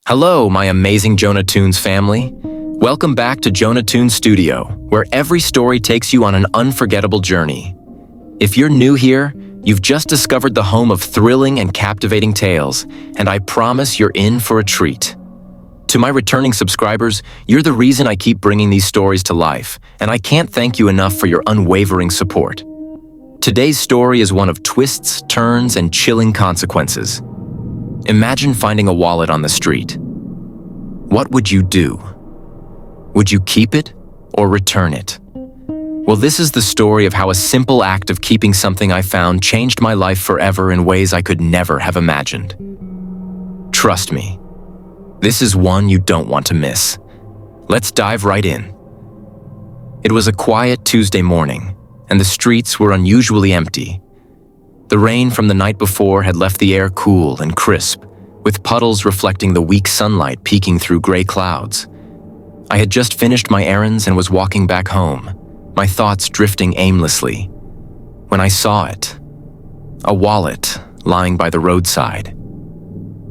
Hello, my amazing Jonah Tunes family. Welcome back to Jonah Tunes Studio, where every story takes you on an unforgettable journey. If you're new here, you've just discovered the home of thrilling and captivating tales, and I promise you're in for a treat. To my returning subscribers, you're the reason I keep bringing these stories to life, and I can't thank you enough for your unwavering support. Today's story is one of twists, turns, and chilling consequences. Imagine finding a wallet on the street. What would you do? Would you keep it or return it? Well, this is the story of how a simple act of keeping something I found changed my life forever in ways I could never have imagined. Trust me, this is one you don't want to miss. Let's dive right in. It was a quiet Tuesday morning, and the streets were unusually empty. The rain from the night before had left the air cool and crisp, with puddles reflecting the weak sunlight peeking through gray clouds. I had just finished my errands and was walking back home, my thoughts drifting aimlessly, when I saw it. A wallet lying by the roadside.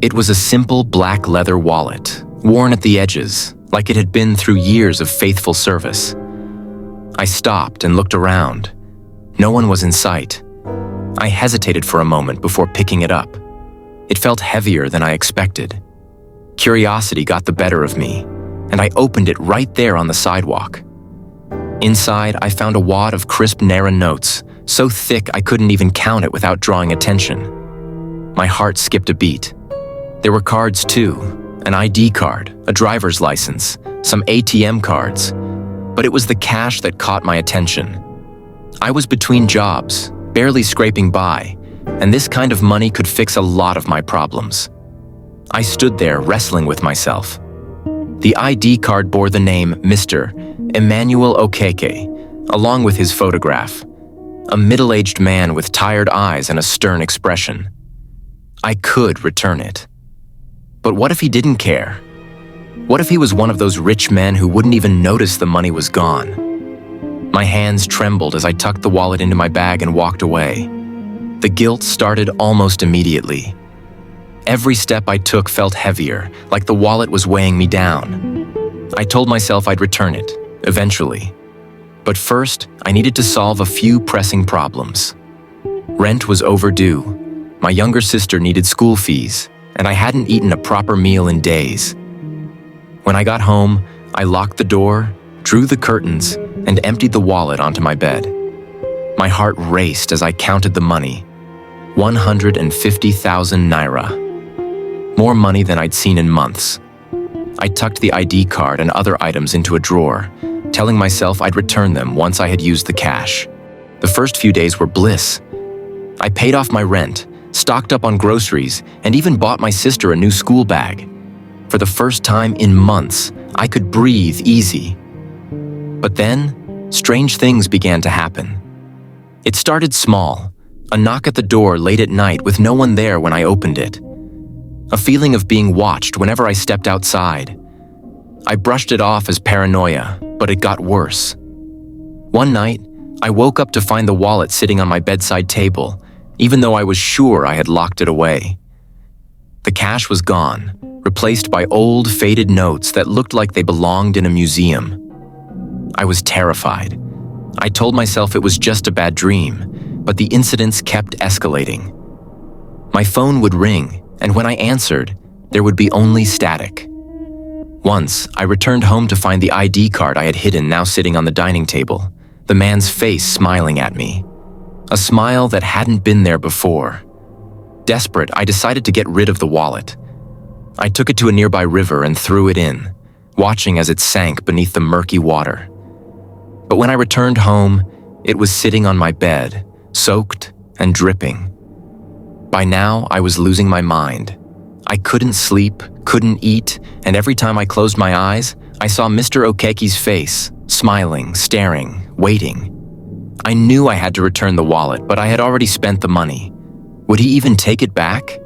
It was a simple black leather wallet, worn at the edges, like it had been through years of faithful service. I stopped and looked around. No one was in sight. I hesitated for a moment before picking it up. It felt heavier than I expected. Curiosity got the better of me, and I opened it right there on the sidewalk. Inside, I found a wad of crisp Naira notes, so thick I couldn't even count it without drawing attention. My heart skipped a beat. There were cards too, an ID card, a driver's license, some ATM cards, but it was the cash that caught my attention. I was between jobs, barely scraping by, and this kind of money could fix a lot of my problems. I stood there wrestling with myself. The ID card bore the name Mr. Emmanuel Okeke, along with his photograph, a middle-aged man with tired eyes and a stern expression. I could return it. But what if he didn't care? What if he was one of those rich men who wouldn't even notice the money was gone? My hands trembled as I tucked the wallet into my bag and walked away. The guilt started almost immediately. Every step I took felt heavier, like the wallet was weighing me down. I told myself I'd return it, eventually. But first, I needed to solve a few pressing problems. Rent was overdue. My younger sister needed school fees, and I hadn't eaten a proper meal in days. When I got home, I locked the door, drew the curtains, and emptied the wallet onto my bed. My heart raced as I counted the money. 150,000 Naira. More money than I'd seen in months. I tucked the ID card and other items into a drawer, telling myself I'd return them once I had used the cash. The first few days were bliss. I paid off my rent, stocked up on groceries, and even bought my sister a new school bag. For the first time in months, I could breathe easy. But then, strange things began to happen. It started small, a knock at the door late at night with no one there when I opened it. A feeling of being watched whenever I stepped outside. I brushed it off as paranoia, but it got worse. One night, I woke up to find the wallet sitting on my bedside table, even though I was sure I had locked it away. The cash was gone, replaced by old, faded notes that looked like they belonged in a museum. I was terrified. I told myself it was just a bad dream, but the incidents kept escalating. My phone would ring, and when I answered, there would be only static. Once, I returned home to find the ID card I had hidden now sitting on the dining table, the man's face smiling at me. A smile that hadn't been there before. Desperate, I decided to get rid of the wallet. I took it to a nearby river and threw it in, watching as it sank beneath the murky water. But when I returned home, it was sitting on my bed, soaked and dripping. By now, I was losing my mind. I couldn't sleep, couldn't eat, and every time I closed my eyes, I saw Mr. Okeke's face, smiling, staring, waiting. I knew I had to return the wallet, but I had already spent the money. Would he even take it back?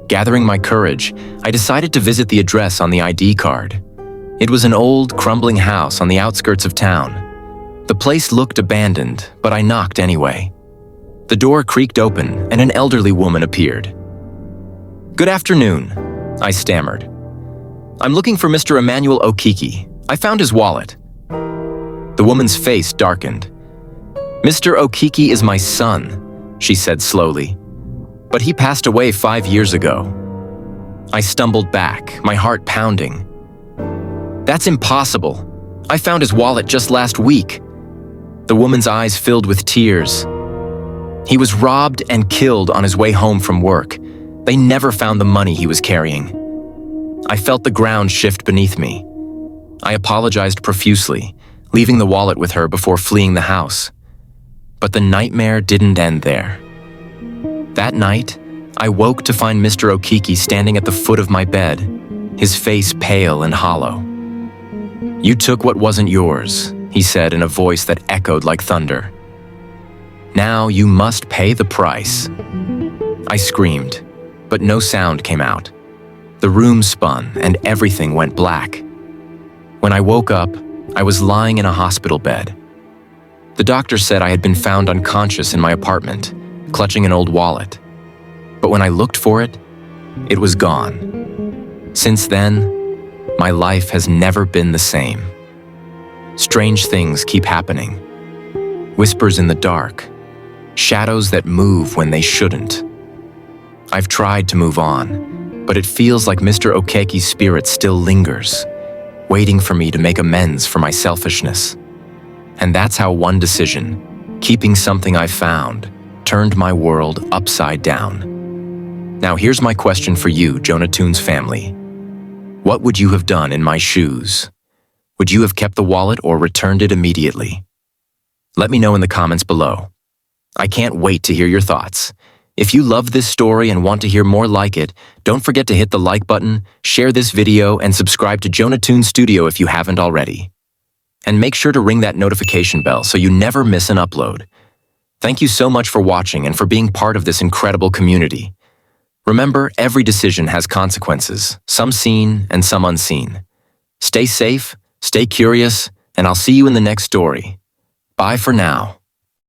Gathering my courage, I decided to visit the address on the ID card. It was an old, crumbling house on the outskirts of town. The place looked abandoned, but I knocked anyway. The door creaked open, and an elderly woman appeared. "Good afternoon," I stammered. I'm looking for Mr. Emmanuel Okiki. I found his wallet. The woman's face darkened. Mr. Okiki is my son, she said slowly. But he passed away 5 years ago. I stumbled back, my heart pounding. That's impossible. I found his wallet just last week. The woman's eyes filled with tears. He was robbed and killed on his way home from work. They never found the money he was carrying. I felt the ground shift beneath me. I apologized profusely, leaving the wallet with her before fleeing the house. But the nightmare didn't end there. That night, I woke to find Mr. Okiki standing at the foot of my bed, his face pale and hollow. "You took what wasn't yours," he said in a voice that echoed like thunder. "Now you must pay the price." I screamed, but no sound came out. The room spun and everything went black. When I woke up, I was lying in a hospital bed. The doctor said I had been found unconscious in my apartment, clutching an old wallet. But when I looked for it, it was gone. Since then, my life has never been the same. Strange things keep happening. Whispers in the dark, shadows that move when they shouldn't. I've tried to move on, but it feels like Mr. Okeki's spirit still lingers, waiting for me to make amends for my selfishness. And that's how one decision, keeping something I found, turned my world upside down. Now here's my question for you, Jonah Toon's family. What would you have done in my shoes? Would you have kept the wallet or returned it immediately? Let me know in the comments below. I can't wait to hear your thoughts. If you love this story and want to hear more like it, don't forget to hit the like button, share this video, and subscribe to Jonah Toon Studio if you haven't already. And make sure to ring that notification bell so you never miss an upload. Thank you so much for watching and for being part of this incredible community. Remember, every decision has consequences, some seen and some unseen. Stay safe, stay curious, and I'll see you in the next story. Bye for now.